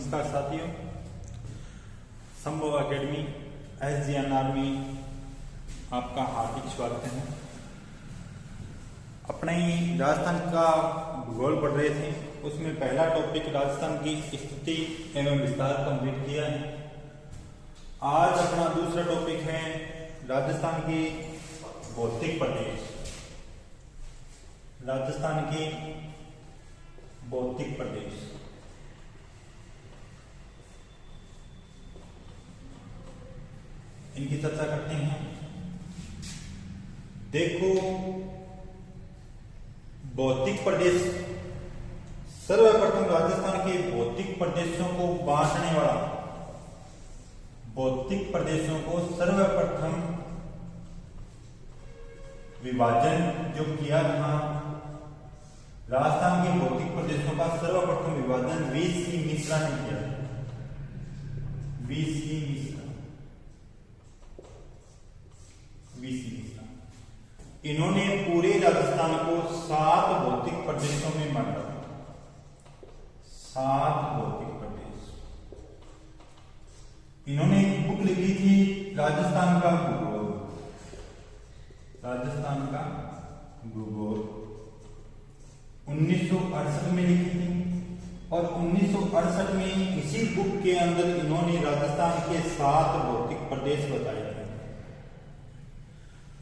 नमस्कार साथियों, संभव एकेडमी SGNR में आपका हार्दिक स्वागत है। अपने ही राजस्थान का भूगोल पढ़ रहे थे, उसमें पहला टॉपिक राजस्थान की स्थिति एवं विस्तार कंप्लीट किया है। आज अपना दूसरा टॉपिक है राजस्थान की भौतिक प्रदेश। राजस्थान की भौतिक प्रदेश इनकी चर्चा करते हैं। देखो, भौतिक प्रदेश सर्वप्रथम राजस्थान के भौतिक प्रदेशों को बांटने वाला, भौतिक प्रदेशों को सर्वप्रथम विभाजन जो किया था, राजस्थान के भौतिक प्रदेशों का सर्वप्रथम विभाजन VC मिश्रा ने किया। VC मिश्रा इन्होंने पूरे राजस्थान को 7 भौतिक प्रदेशों में बांटा। 7 भौतिक प्रदेश। इन्होंने एक बुक लिखी थी, राजस्थान का भूगोल। राजस्थान का भूगोल 1968 में लिखी थी और 1968 में इसी बुक के अंदर इन्होंने राजस्थान के 7 भौतिक प्रदेश बताए थे।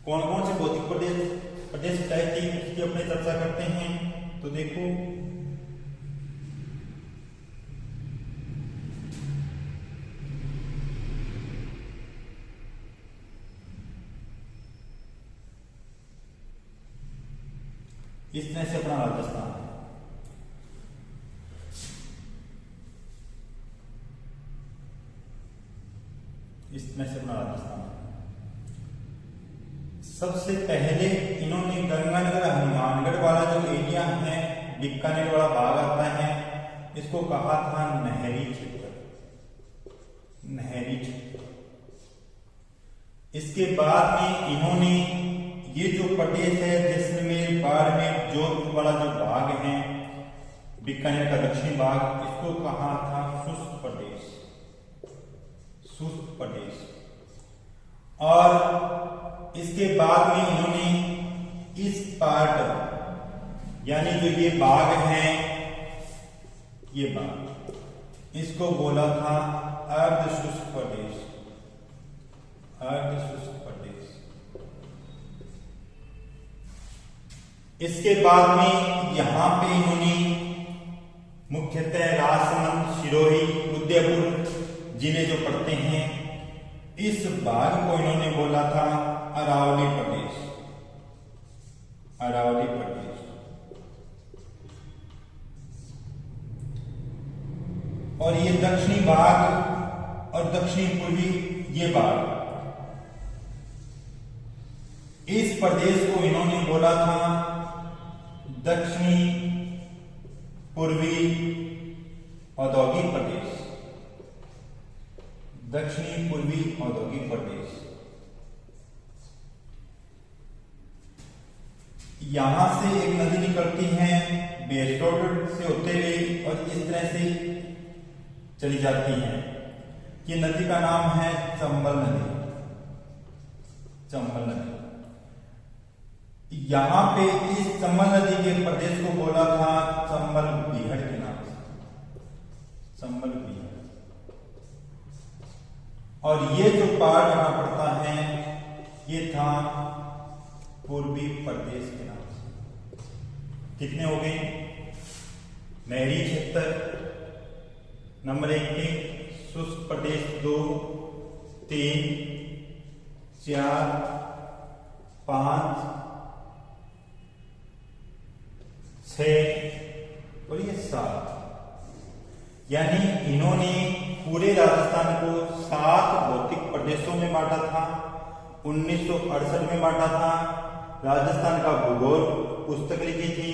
कौन कौन से भौतिक प्रदेश बताए थे, इसकी अपने चर्चा करते हैं। तो देखो, इस तरह से अपना राजस्थान है। इस तरह से अपना राजस्थान है। सबसे पहले इन्होंने गंगानगर हनुमानगढ़ वाला जो एरिया है, बीकानेर वाला भाग आता है, इसको कहा था नहरी क्षेत्र। नहरी क्षेत्र। इसके बाद में इन्होंने ये जो प्रदेश है, जैसलमेर, बाड़मेर, जोधपुर वाला जो भाग है, बीकानेर का दक्षिणी भाग, इसको कहा था शुष्क प्रदेश। शुष्क प्रदेश। और इसके बाद में इन्होंने इस पार्ट, यानी जो ये बाग है, ये बाग, इसको बोला था अर्ध शुष्क प्रदेश। अर्ध शुष्क प्रदेश। इसके बाद में यहां पे इन्होंने मुख्यतः राजसमंद, सिरोही, उदयपुर जिले जो पड़ते हैं, इस भाग को इन्होंने बोला था अरावली प्रदेश। अरावली प्रदेश। और ये दक्षिणी भाग और दक्षिणी पूर्वी ये भाग, इस प्रदेश को इन्होंने बोला था दक्षिणी पूर्वी औद्योगिक प्रदेश। दक्षिणी पूर्वी औद्योगिक प्रदेश। यहां से एक नदी निकलती है बेस्टोड से होते हुए और इस तरह से चली जाती है। ये नदी का नाम है चंबल नदी। चंबल नदी। यहां पे इस चंबल नदी के प्रदेश को बोला था चंबल बीहड़ के नाम से। चंबल बीहड़। और ये जो पार्ट यहां पड़ता है, ये था पूर्वी प्रदेश के नाम से। कितने हो गए? नहरी क्षेत्र नंबर 1 पे, शुष्क प्रदेश 2, 3, 4, 5, 6 और ये 7। यानी इन्होंने पूरे राजस्थान को 7 भौतिक प्रदेशों में बांटा था। 1968 में बांटा था। राजस्थान का भूगोल पुस्तक लिखी थी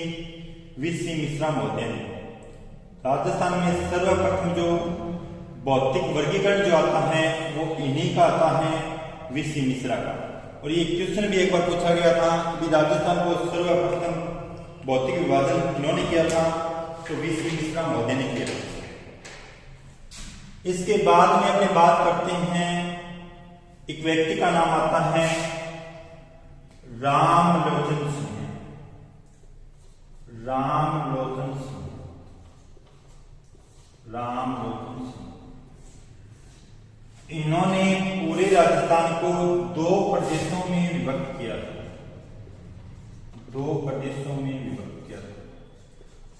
VC मिश्रा महोदय ने। राजस्थान में सर्वप्रथम जो भौतिक वर्गीकरण जो आता है, वो इन्हीं का आता है, VC मिश्रा का। और ये क्वेश्चन भी एक बार पूछा गया था कि राजस्थान को सर्वप्रथम भौतिक विभाजन किन्होंने किया था, तो VC मिश्रा महोदय ने किया। इसके बाद में अपने बात करते हैं, एक व्यक्ति का नाम आता है रामलोचन सिंह। रामलोचन सिंह, रामलोचन सिंह। इन्होंने पूरे राजस्थान को 2 प्रदेशों में विभक्त किया था, 2 प्रदेशों में विभक्त किया था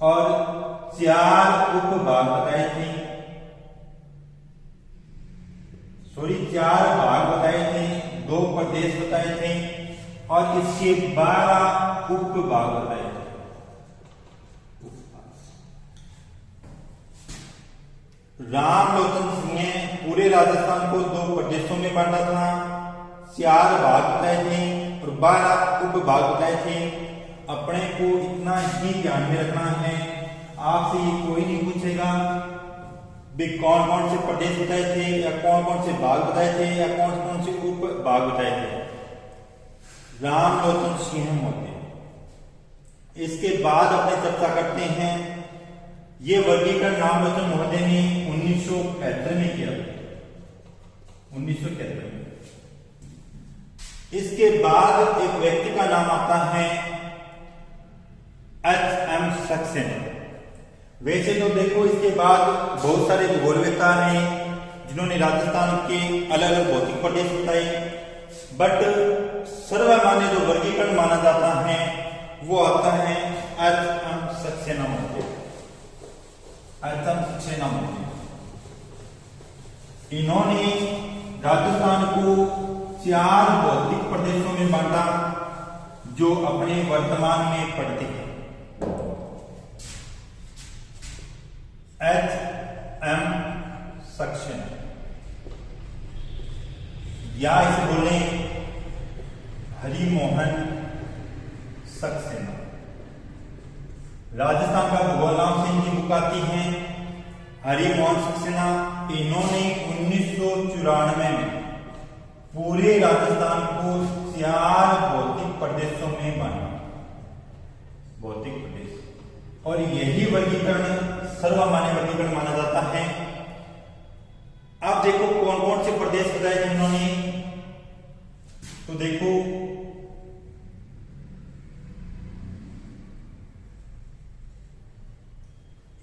और 4 उपभाग बताए थे, 4 भाग बताए थे, 2 प्रदेश बताए थे और इसके 12 उपभाग बताए थे। रामलोचन सिंह ने पूरे राजस्थान को 2 प्रदेशों में बांटा था, 4 भाग बताए थे और 12 उपभाग बताए थे। अपने को इतना ही ध्यान में रखना है, आपसे ये कोई नहीं पूछेगा भी कौन कौन से प्रदेश बताए थे या कौन कौन से भाग बताए थे या कौन कौन से उपभाग बताए थे। रामलोचन सिंह महोदय। इसके बाद अपने चर्चा करते हैं, ये वर्गीकरण रामलोचन महोदय ने 1973 में किया, 1973 में। इसके बाद एक व्यक्ति का नाम आता है H.M. सक्सेना। वैसे तो देखो इसके बाद बहुत सारे भूगोलवेत्ता हैं जिन्होंने राजस्थान के अलग अलग भौतिक प्रदेश बताए, बट सर्वमान्य जो वर्गीकरण माना जाता है वो आता है H.M. सक्सेना महोदय। H.M. सक्सेना महोदय, इन्होंने राजस्थान को 4 भौतिक प्रदेशों में बांटा जो अपने वर्तमान में पड़ते हैं। H.M. सक्सेना या इसे बोले हरिमोहन सक्सेना। राजस्थान का भूगोल नाम से इनकी बुक आती है हरिमोहन सक्सेना। इन्होंने 1994 में पूरे राजस्थान को 4 भौतिक प्रदेशों में बांटा, भौतिक प्रदेश, और यही वर्गीकरण सर्वमान्य वर्गीकरण माना जाता है। अब देखो कौन कौन से प्रदेश बताए थे इन्होंने, तो देखो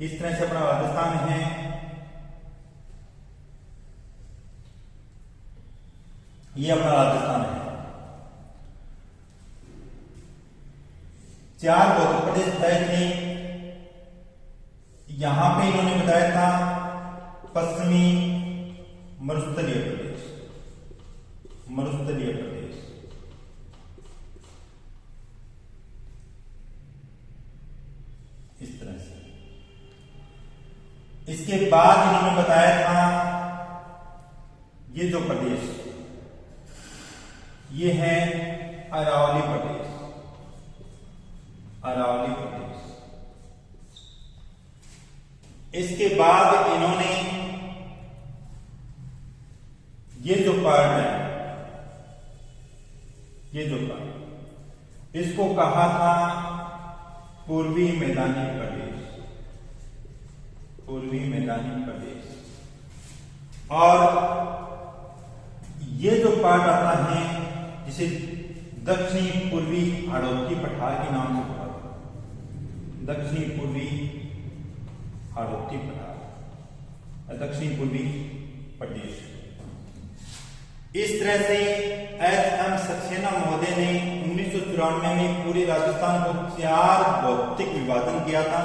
इस तरह से अपना राजस्थान है, ये अपना राजस्थान है। 4 भौतिक प्रदेश बताए थे। यहां पे इन्होंने बताया था पश्चिमी मरुस्थलीय प्रदेश, मरुस्थलीय प्रदेश। इस तरह से। इसके बाद इन्होंने बताया था ये जो प्रदेश ये है अरावली प्रदेश, अरावली प्रदेश। इसके बाद इन्होंने ये जो पार्ट है, ये जो पार्ट, इसको कहा था पूर्वी मैदानी प्रदेश, पूर्वी मैदानी प्रदेश। और ये जो पार्ट आता है जिसे दक्षिणी पूर्वी हाड़ौती पठार के नाम से बुलाते हैं, दक्षिणी पूर्वी हाड़ौती पठार, दक्षिणी पूर्वी प्रदेश। इस तरह से H.M. सक्सेना महोदय ने 1994 में पूरे राजस्थान को 4 भौतिक विभाजन किया था।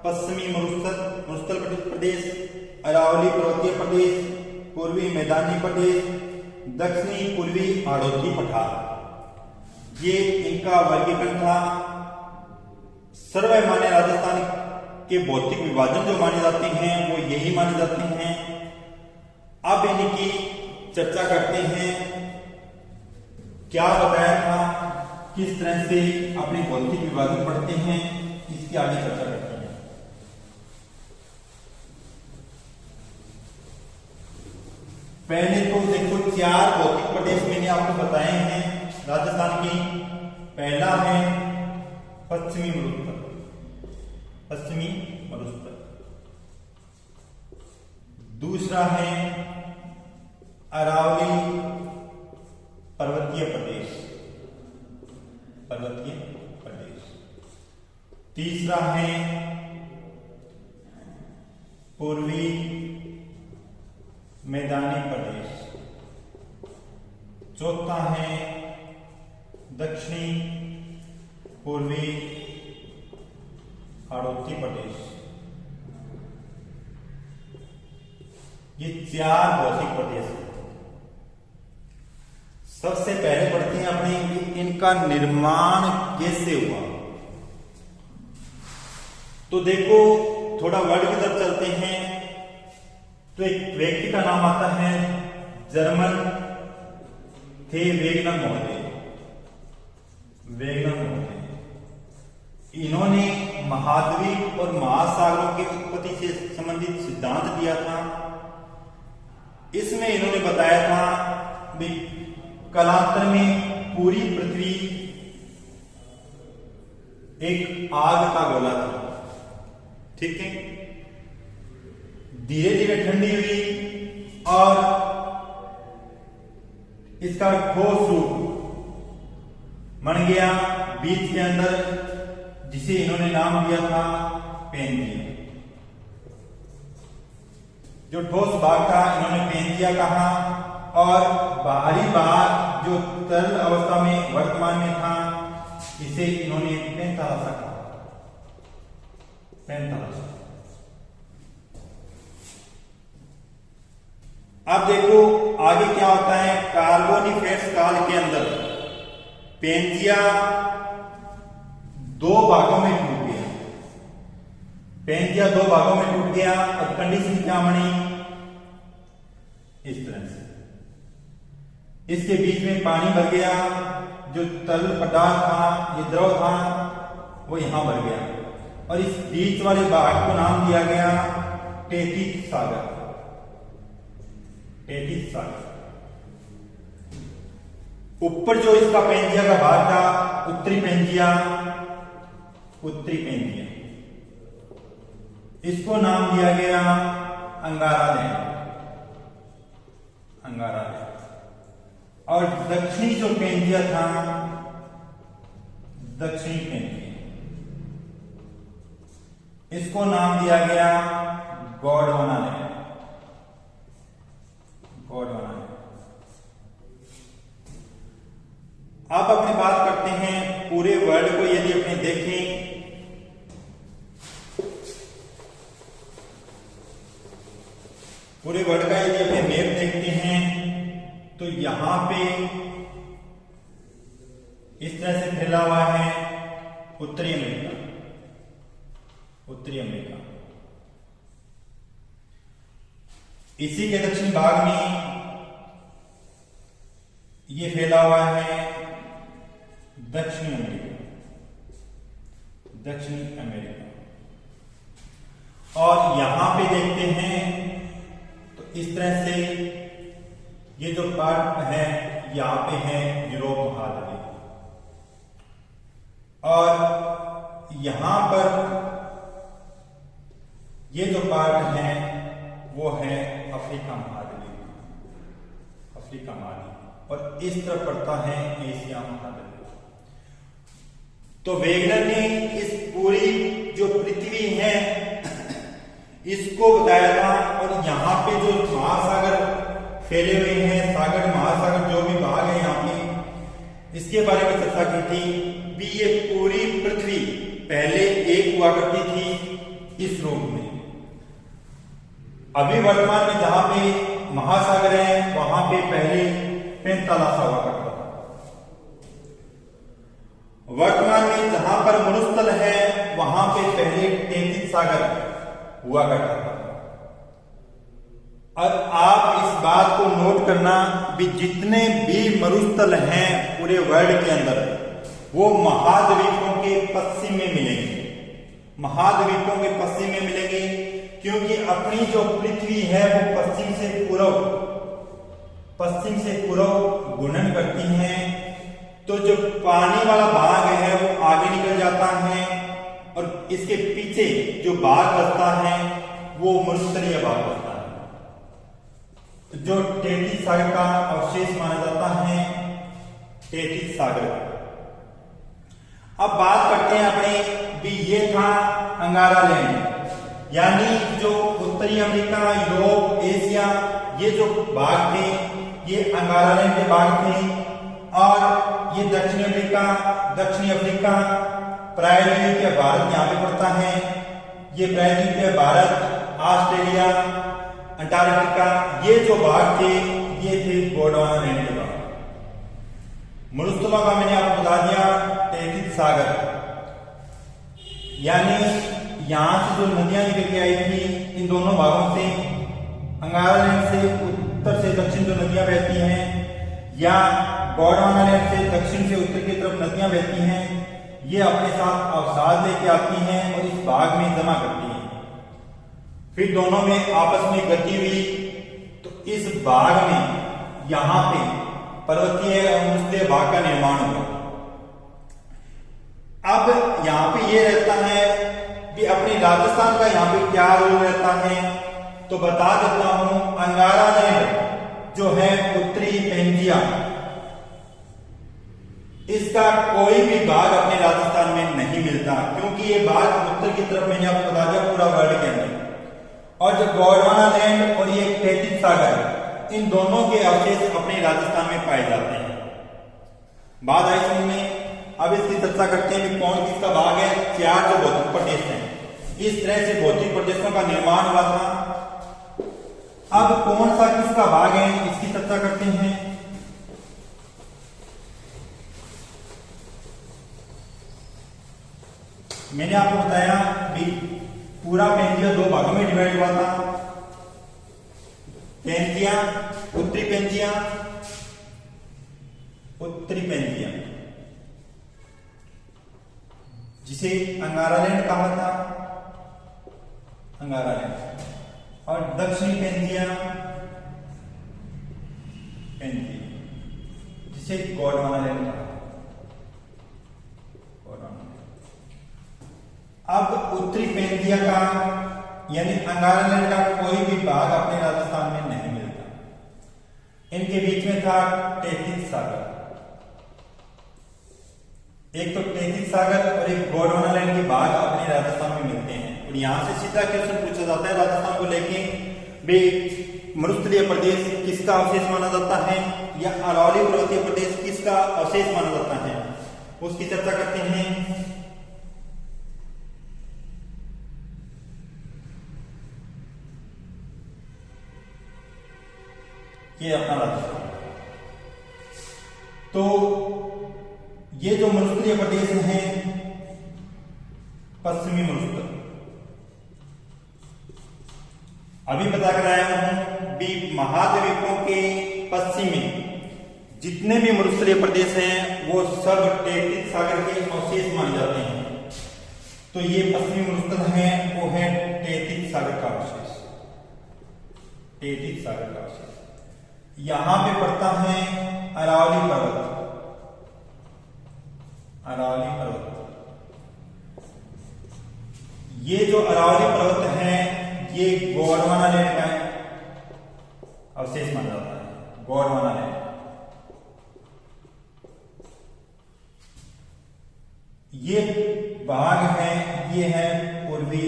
पश्चिमी मरुस्थल प्रदेश, अरावली पर्वतीय प्रदेश, पूर्वी मैदानी प्रदेश, दक्षिणी पूर्वी हाड़ौती पठार। ये इनका वर्गीकरण था। सर्वमान्य राजस्थान के भौतिक विभाजन जो माने जाते हैं वो यही माने जाते हैं। अब इनकी चर्चा करते हैं, क्या बताया था, किस तरह से अपने भौतिक विभाजन पढ़ते हैं, इसकी आगे चर्चा करते हैं। पहले तो देखो 4 भौतिक प्रदेश मैंने आपको बताए हैं राजस्थान की। पहला है पश्चिमी मरुस्थल, पश्चिमी मरुस्थल। दूसरा है अरावली पर्वतीय प्रदेश, पर्वतीय प्रदेश। तीसरा है पूर्वी मैदानी प्रदेश। चौथा है दक्षिणी पूर्वी हाड़ौती प्रदेश। ये 4 भौतिक प्रदेश हैं। सबसे पहले पढ़ते हैं अपने कि इनका निर्माण कैसे हुआ। तो देखो थोड़ा वर्ड की तरफ चलते हैं तो एक व्यक्ति का नाम आता है जर्मन थे वेगनर महोदय। वेगनर महोदय इन्होंने महाद्वीप और महासागरों की उत्पत्ति से संबंधित सिद्धांत दिया था। इसमें इन्होंने बताया था भी कालांतर में पूरी पृथ्वी एक आग का गोला था, ठीक है। धीरे धीरे ठंडी हुई और इसका ठोस रूप बन गया बीच के अंदर, जिसे इन्होंने नाम दिया था पेंजिया। जो ठोस भाग था इन्होंने पेंजिया कहा और बाहरी भाग जो तरल अवस्था में वर्तमान में था इसे इन्होंने पेंथालासा कहा। पेंथालासा। अब देखो आगे क्या होता है। कार्बोनिफेरस काल के अंदर पेंजिया 2 भागों में टूट गया। पेंजिया 2 भागों में टूट गया और कंडीशन क्या बनी इस तरह से। इसके बीच में पानी भर गया, जो तरल पदार्थ था ये द्रव था वो यहां भर गया और इस बीच वाले भाग को नाम दिया गया टेथिस सागर। टेथिस सागर। ऊपर जो इसका पेंजिया का भाग था उत्तरी पेंजिया, उत्तरी पेंजिया, इसको नाम दिया गया अंगारा लैंड, अंगारा लैंड। और दक्षिणी जो पेंजिया था दक्षिणी पेंजिया, इसको नाम दिया गया गोंडवाना लैंड, गोंडवाना लैंड। आप अपनी बात करते हैं पूरे वर्ल्ड को यदि अपने देखें पूरे वर्ल्ड का यदि अपने मैप देखते हैं तो यहां पे इस तरह से फैला हुआ है उत्तरी अमेरिका, उत्तरी अमेरिका। इसी के दक्षिण भाग में ये फैला हुआ है दक्षिणी अमेरिका, दक्षिणी अमेरिका। और यहां पे देखते हैं तो इस तरह से ये जो पार्ट है यहां पे है यूरोप महाद्वीप और यहां पर ये जो पार्ट है वो है अफ्रीका महाद्वीप, अफ्रीका महाद्वीप। और इस तरफ पड़ता है एशिया महाद्वीप। तो वेगनर ने इस पूरी जो पृथ्वी है इसको बताया था और यहां पे जो महासागर फैले हुए हैं, सागर महासागर जो भी भाग है यहाँ पे, इसके बारे में चर्चा की थी भी ये पूरी पृथ्वी पहले एक हुआ करती थी इस रूप में। अभी वर्तमान में जहां पे महासागर है वहां पे पहले पेंथालासा हुआ करता था। वर्तमान में जहां पर मरुस्थल है वहां पे पहले टेथिस सागर हुआ करता था। और आप इस बात को नोट करना भी जितने भी मरुस्थल हैं पूरे वर्ल्ड के अंदर वो महाद्वीपों के पश्चिम में मिलेंगे, महाद्वीपों के पश्चिम में मिलेंगे, क्योंकि अपनी जो पृथ्वी है वो पश्चिम से पूर्व घूर्णन करती है। तो जो पानी वाला भाग है वो आगे निकल जाता है और इसके पीछे जो भाग बचता है वो मरुस्थलीय भाग बचता है। जो टेथिस सागर का अवशेष माना जाता है, टेथिस सागर। अब बात करते हैं अपने भी, ये था अंगारा लैंड, यानी जो उत्तरी अमेरिका, यूरोप, एशिया, ये जो भाग थे ये अंगारा लैंड के भाग थे। और ये दक्षिणी अमेरिका, दक्षिणी अफ्रीका, प्रायद्वीपीय भारत यहाँ पे पड़ता है। ये प्रायद्वीपीय भारत, ऑस्ट्रेलिया, अंटार्कटिका, ये जो भाग थे ये थे गोंडवाना लैंड के भाग। मरुस्थलों का मैंने आपको बता दिया टेथिस सागर, यानी यहां से जो नदियां निकल के आई थी इन दोनों भागों से, अंगारा लैंड से उत्तर से दक्षिण जो नदियां बहती हैं, या गोंडवाना लैंड से दक्षिण से उत्तर की तरफ नदियां बहती हैं, ये अपने साथ अवसाद लेके आती हैं और इस भाग में जमा करती हैं। फिर दोनों में आपस में गति हुई तो इस भाग में यहां पे पर्वतीय और मरुस्थलीय भाग का निर्माण हुआ। अब यहां पे ये रहता है कि अपने राजस्थान का यहां पे क्या रोल रहता है, तो बता देता हूं। अंगारा लैंड जो है उत्तरी पेंजिया, इसका कोई भी भाग अपने राजस्थान में नहीं मिलता, क्योंकि ये भाग उत्तर की तरफ मैंने आपको बता दिया पूरा वर्ल्ड के अंदर। और जो गोंडवाना लैंड और ये टेथिस सागर, इन दोनों के अवशेष अपने राजस्थान में पाए जाते हैं। बात आई समझ में। अब इसकी चर्चा करते हैं कि कौन किसका भाग है। चार जो भौतिक प्रदेश हैं, इस तरह से भौतिक प्रदेशों का निर्माण हुआ था। अब कौन सा किसका भाग है इसकी चर्चा करते हैं। मैंने आपको बताया भी पूरा पेंजिया दो भागों में डिवाइड हुआ था। पेंजिया, उत्तरी पेंजिया, उत्तरी पेंजिया, जिसे अंगारा लैंड कहा था, अंगारा लैंड, और दक्षिणी पेंजिया, पेंजिया, जिसे गोंडवाना लैंड कहा। अब उत्तरी पेंजिया का यानी अंगारा लैंड का कोई भी भाग अपने राजस्थान में नहीं मिलता। इनके बीच में था टेथिस सागर, एक तो टेथिस सागर और एक गोंडवाना लैंड के भाग अपने राजस्थान में मिलते हैं। और यहां से सीधा क्वेश्चन पूछा जाता है राजस्थान को लेके, भी मरुस्थलीय प्रदेश किसका अवशेष माना जाता है या अरावली पर्वतीय प्रदेश किसका अवशेष माना जाता है, उसकी चर्चा करते हैं। ये अपना राजस्थान। तो ये जो मरुस्थलीय प्रदेश हैं, पश्चिमी मरुस्थल, अभी बता कर आया हूं भी महाद्वीपों के पश्चिम में जितने भी मरुस्थलीय प्रदेश हैं वो सब टेथिस सागर के अवशेष माने जाते हैं। तो ये पश्चिमी मरुस्थल है, वो है टेथिस सागर का अवशेष, टेथिस सागर का अवशेष। यहां पे पड़ता है अरावली पर्वत, अरावली पर्वत। ये जो अरावली पर्वत है ये गोंडवाना लैंड का अवशेष माना जाता है, गोंडवाना लैंड। ये भाग है, ये है पूर्वी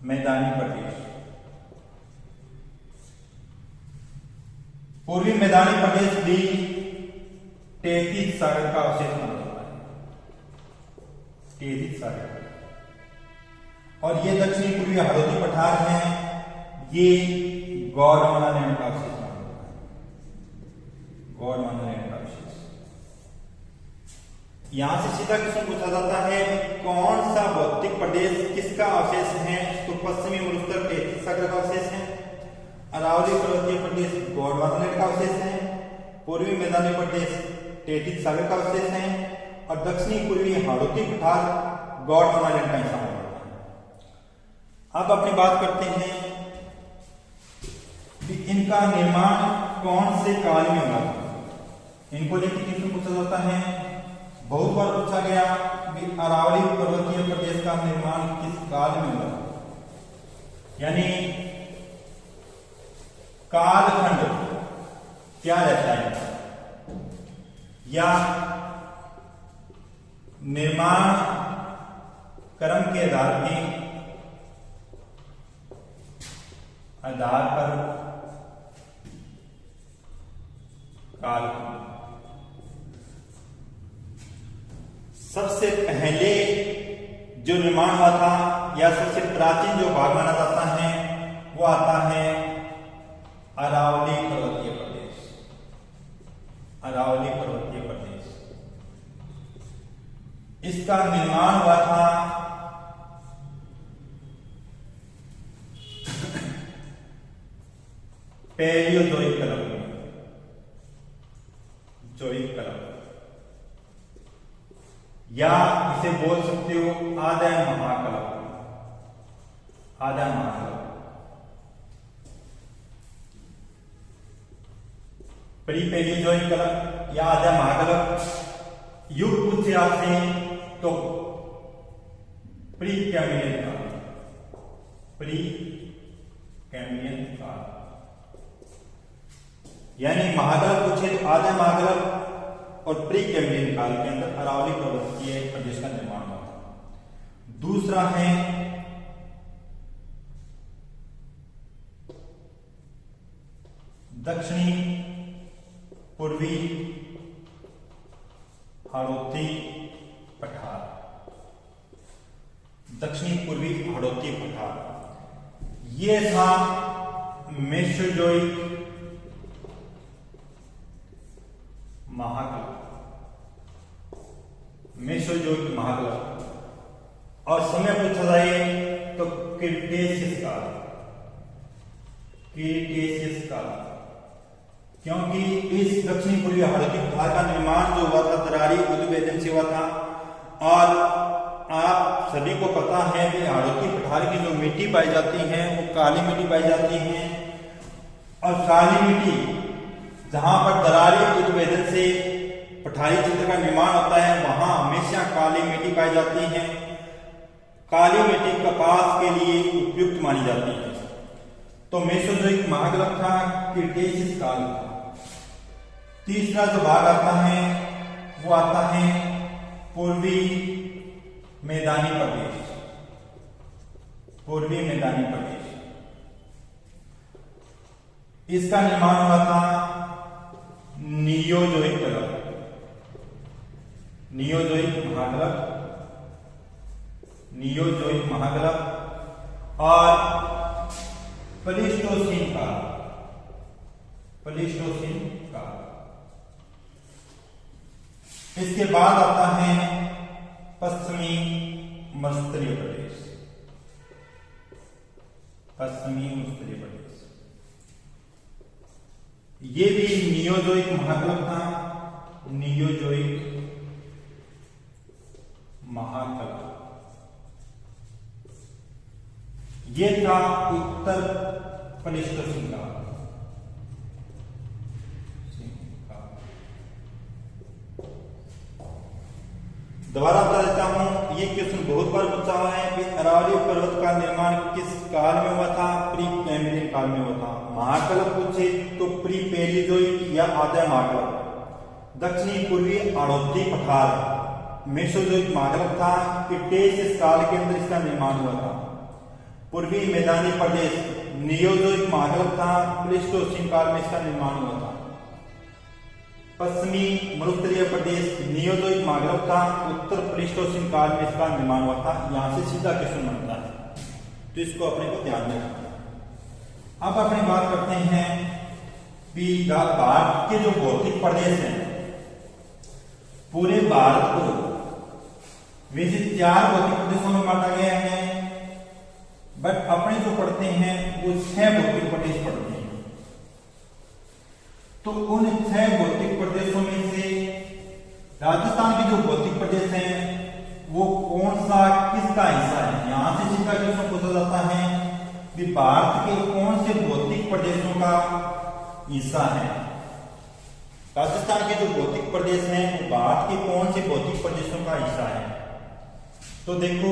मैदानी प्रदेश। पूर्वी मैदानी प्रदेश भी टेथिस सागर का अवशेष माना जाता है, टेथिस सागर। और ये दक्षिणी पूर्वी हाड़ौती पठार है, ये गोंडवाना लैंड का अवशेष माना जाता है, गोंडवाना लैंड का अवशेष। यहां से सीधा क्वेश्चन पूछा जाता है कौन सा भौतिक प्रदेश किसका अवशेष है, तो पश्चिमी मरुस्थल टेथिस सागर का अवशेष है, अरावली पर्वतीय प्रदेश गोंडवाना लैंड का अवशेष है, पूर्वी मैदानी प्रदेश टेथिस सागर का अवशेष है, और दक्षिणी पूर्वी हाड़ौती पठार गोंडवाना लैंड का हिस्सा होता है। अब अपनी बात करते हैं कि इनका निर्माण कौन से काल में हुआ था। इनको लेकर क्वेश्चन पूछा जाता है, बहुत बार पूछा गया कि अरावली पर्वतीय प्रदेश का निर्माण किस काल में हुआ, यानी कालखंड क्या रहता है, या निर्माण क्रम के आधार पर कालखंड। सबसे पहले जो निर्माण हुआ था या सबसे प्राचीन जो भाग माना जाता है वो आता है अरावली पर्वतीय प्रदेश। अरावली पर्वतीय प्रदेश, इसका निर्माण हुआ था पैलियोजोइक काल में। जोइक काल, या इसे बोल सकते हो आदय महाकाल। आदय महाकाल प्री पैलियोजोइक काल या आदय महाकाल। युग पूछे आपसे तो प्री कैम्ब्रियन काल। प्री कैम्ब्रियन काल यानी महाकाल पूछे तो आदय महाकाल और प्री कैम्ब्रियन काल के अंदर अरावली पर्वतीय प्रदेश का निर्माण हुआ था। दूसरा है दक्षिणी पूर्वी हाड़ौती पठार। दक्षिणी पूर्वी हाड़ौती पठार ये था मेसोजोइक महाकाल। मेसोजोइक महाकाल। और समय पूछा जाए तो क्रिटेशियस काल। क्रिटेशियस काल, क्योंकि इस दक्षिणी पूर्वी हाड़ौती पठार का निर्माण जो हुआ था दरारी उद्वेदन से हुआ था। और आप सभी को पता है कि हाड़ौती पठार की जो मिट्टी पाई जाती है वो काली मिट्टी पाई जाती है। और काली मिट्टी जहां पर दरारी उद्वेदन से पठारी चित्र का निर्माण होता है वहां हमेशा काली मिट्टी पाई जाती है। काली मिट्टी कपास के लिए उपयुक्त मानी जाती है। तो मेसोजोइक महाकाल था, क्रिटेशियस काल था। तीसरा जो भाग आता है वो आता है पूर्वी मैदानी प्रदेश। पूर्वी मैदानी प्रदेश, इसका निर्माण हुआ था नियोजोइक काल। नियोजोइक महाकाल, नियोजोइक महाकाल और प्लीस्टोसीन काल। प्लीस्टोसीन काल। इसके बाद आता है पश्चिमी मरुस्थलीय प्रदेश। पश्चिमी मरुस्थलीय प्रदेश ये भी नियोजोइक महाकाल था। नियोजोइक महाकाल ये था उत्तर प्लीस्टोसीन काल। दोबारा बता देता हूं, ये क्वेश्चन बहुत बार पूछा हुआ है कि अरावली पर्वत का निर्माण किस काल में हुआ था? प्री कैम्ब्रियन काल में हुआ था। महाकाल पूछे तो प्री पैलियोजोइक या आदय महाकाल। दक्षिणी पूर्वी हाड़ौती पठार मेसोजोइक महाकाल था। क्रिटेशियस काल के अंदर इसका निर्माण हुआ था। पूर्वी मैदानी प्रदेश नियोजोइक महाकाल था। प्लीस्टोसीन काल में इसका निर्माण हुआ था। पश्चिमी मरुस्थलीय प्रदेश नियोजोइक महाकाल था। उत्तर प्लीस्टोसीन काल में इसका निर्माण हुआ था। यहां से सीधा क्वेश्चन बनता है, तो इसको अपने को ध्यान में रखना। अब अपनी बात करते हैं कि भारत के जो भौतिक प्रदेश हैं, पूरे भारत को वैसे 4 भौतिक प्रदेशों में बांटा गया है, बट अपने जो पढ़ते हैं वो 6 भौतिक प्रदेश पढ़ते हैं। तो उन 6 भौतिक प्रदेशों में से राजस्थान के जो भौतिक प्रदेश हैं वो कौन सा किसका हिस्सा है? यहां से सीधा क्वेश्चन पूछा जाता है कि भारत के कौन से भौतिक प्रदेशों का हिस्सा है। राजस्थान के जो भौतिक प्रदेश हैं वो भारत के कौन से भौतिक प्रदेशों का हिस्सा है? तो देखो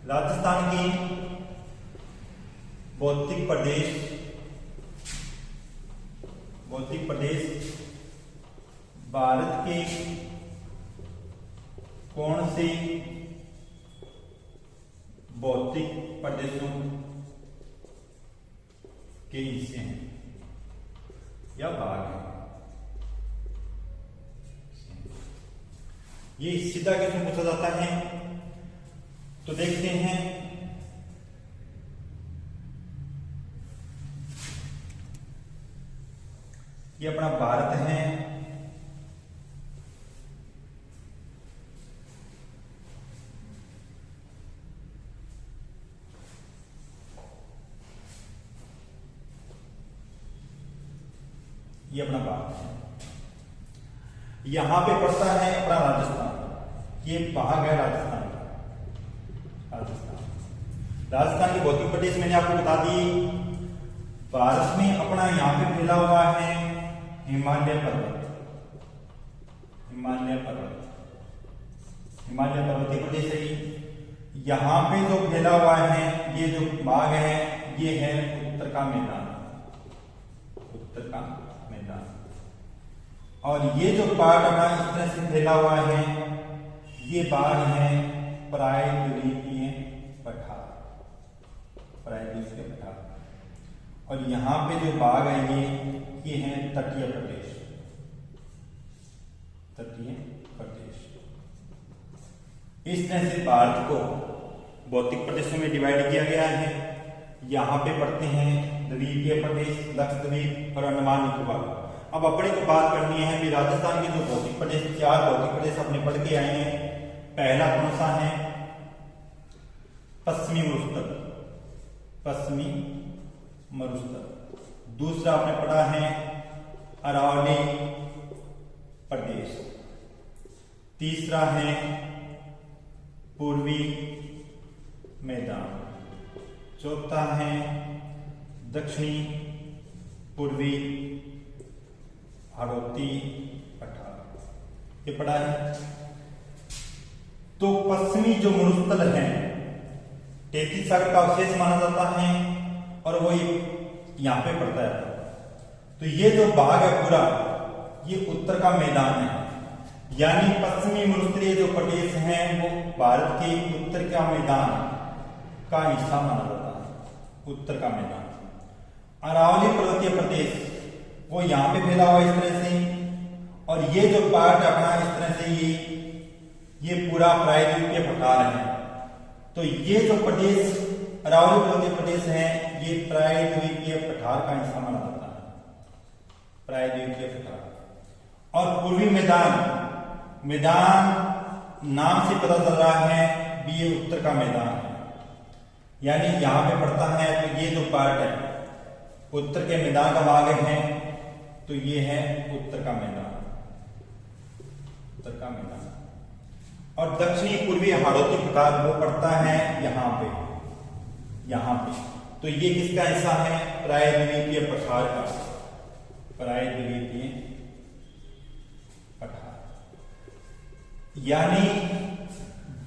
राजस्थान की भौतिक प्रदेश भारत के कौन से भौतिक प्रदेशों के हिस्से हैं या भाग हैं? ये सीधा क्वेश्चन पूछा जाता है। तो देखते हैं, ये अपना भारत है, ये अपना भारत है। यहां पे पड़ता है अपना राजस्थान, ये भाग है राजस्थान का। राजस्थान के भौतिक प्रदेश मैंने आपको बता दी। भारत में अपना यहां पे फैला हुआ है हिमालय पर्वतीय प्रदेश है। यहां पे जो फैला हुआ है, ये जो भाग है, ये है उत्तर का मैदान। और ये जो पार्ट अपना इस तरह से फैला हुआ है, ये भाग है प्रायद्वीपीय पठार। और यहां पे जो भाग है, ये है तटीय प्रदेश। इस तरह से भारत को भौतिक प्रदेशों में डिवाइड किया गया है। यहां पे पड़ते हैं द्वीपीय प्रदेश, लक्षद्वीप और अंडमान निकोबार। अब अपने को बात करनी है कि राजस्थान के जो भौतिक प्रदेश, 4 भौतिक प्रदेश अपने पढ़ के आए हैं। पहला कौन सा है? पश्चिमी मरुस्थल। दूसरा आपने पढ़ा है अरावली प्रदेश। तीसरा है पूर्वी मैदान। चौथा है दक्षिणी पूर्वी हाड़ौती पठार, ये पढ़ा है। तो पश्चिमी जो मरुस्थल है 33 सागर का अवशेष माना जाता है और वो यहां पे पड़ता है। तो ये जो भाग है पूरा, ये उत्तर का मैदान है। यानी पश्चिमी मरुस्थलीय जो प्रदेश हैं वो भारत के उत्तर का मैदान का हिस्सा माना जाता है। उत्तर का मैदान। अरावली पर्वतीय प्रदेश वो यहां पे फैला हुआ इस तरह से, और ये जो पार्ट अपना इस तरह से ये पूरा प्रायद्वीपीय पठार है। तो ये जो प्रदेश अरावली पर्वतीय प्रदेश है, ये प्रायद्वीपीय पठार का हिस्सा माना जाता है। प्रायद्वीपीय पठार। और पूर्वी मैदान नाम से पता चल रहा है भी ये उत्तर का मैदान है। यानी यहां पे पड़ता है, तो ये जो पार्ट है उत्तर के मैदान का भाग है, तो ये है उत्तर का मैदान। और दक्षिणी पूर्वी हाड़ौती पठार वो पड़ता है यहां पे। तो ये किसका हिस्सा है? प्रायद्वीपीय पठार का। प्रायद्वीपीय पठार। यानी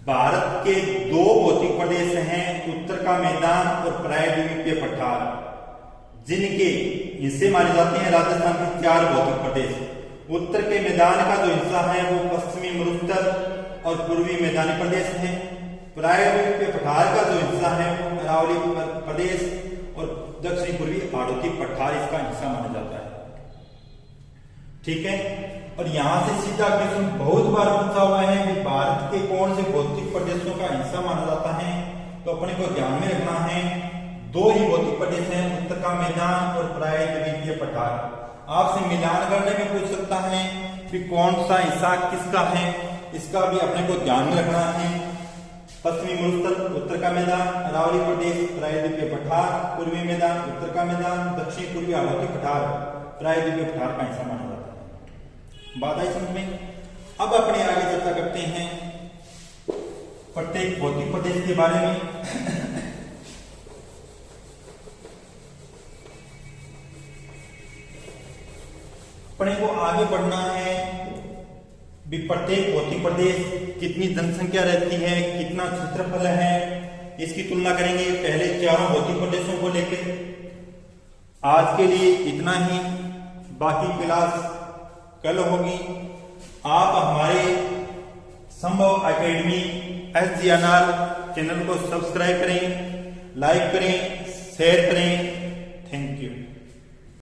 भारत के 2 भौतिक प्रदेश हैं, उत्तर का मैदान और प्रायद्वीपीय पठार, जिनके हिस्से माने जाते हैं राजस्थान के 4 भौतिक प्रदेश। उत्तर के मैदान का जो हिस्सा है वो पश्चिमी मरुस्थल और पूर्वी मैदानी प्रदेश है। प्रायद्वीपीय पठार का जो हिस्सा है वो अरावली प्रदेश और दक्षिणी पूर्वी हाड़ौती पठार इसका हिस्सा माना जाता है। ठीक है। और यहां से सीधा क्वेश्चन बहुत बार पूछा हुआ है कि भारत के कौन से भौतिक प्रदेशों का हिस्सा माना जाता है। तो अपने को ध्यान में रखना है 2 ही भौतिक प्रदेश हैं, उत्तर का मैदान और प्रायद्वीपीय पठार। आपसे मिलान करने में पूछ सकता है कि कौन सा हिस्सा किसका है, इसका भी अपने को ध्यान में रखना है। पश्चिमी मरुस्थल उत्तर का मैदान, अरावली प्रदेश प्रायद्वीपीय पठार, पूर्वी मैदान उत्तर का मैदान, दक्षिण पूर्वी हाड़ौती पठार प्रायद्वीपीय पठार का हिस्सा माना जाता है। बात आई समझ में? अब अपने आगे चर्चा करते हैं प्रत्येक भौतिक प्रदेश के बारे में। अपने को आगे बढ़ना है भी प्रत्येक भौतिक प्रदेश कितनी जनसंख्या रहती है, कितना क्षेत्रफल है, इसकी तुलना करेंगे पहले चारों भौतिक प्रदेशों को लेकर। आज के लिए इतना ही, बाकी क्लास कल होगी। आप हमारे संभव एकेडमी SGNR चैनल को सब्सक्राइब करें, लाइक करें, शेयर करें। Thank you.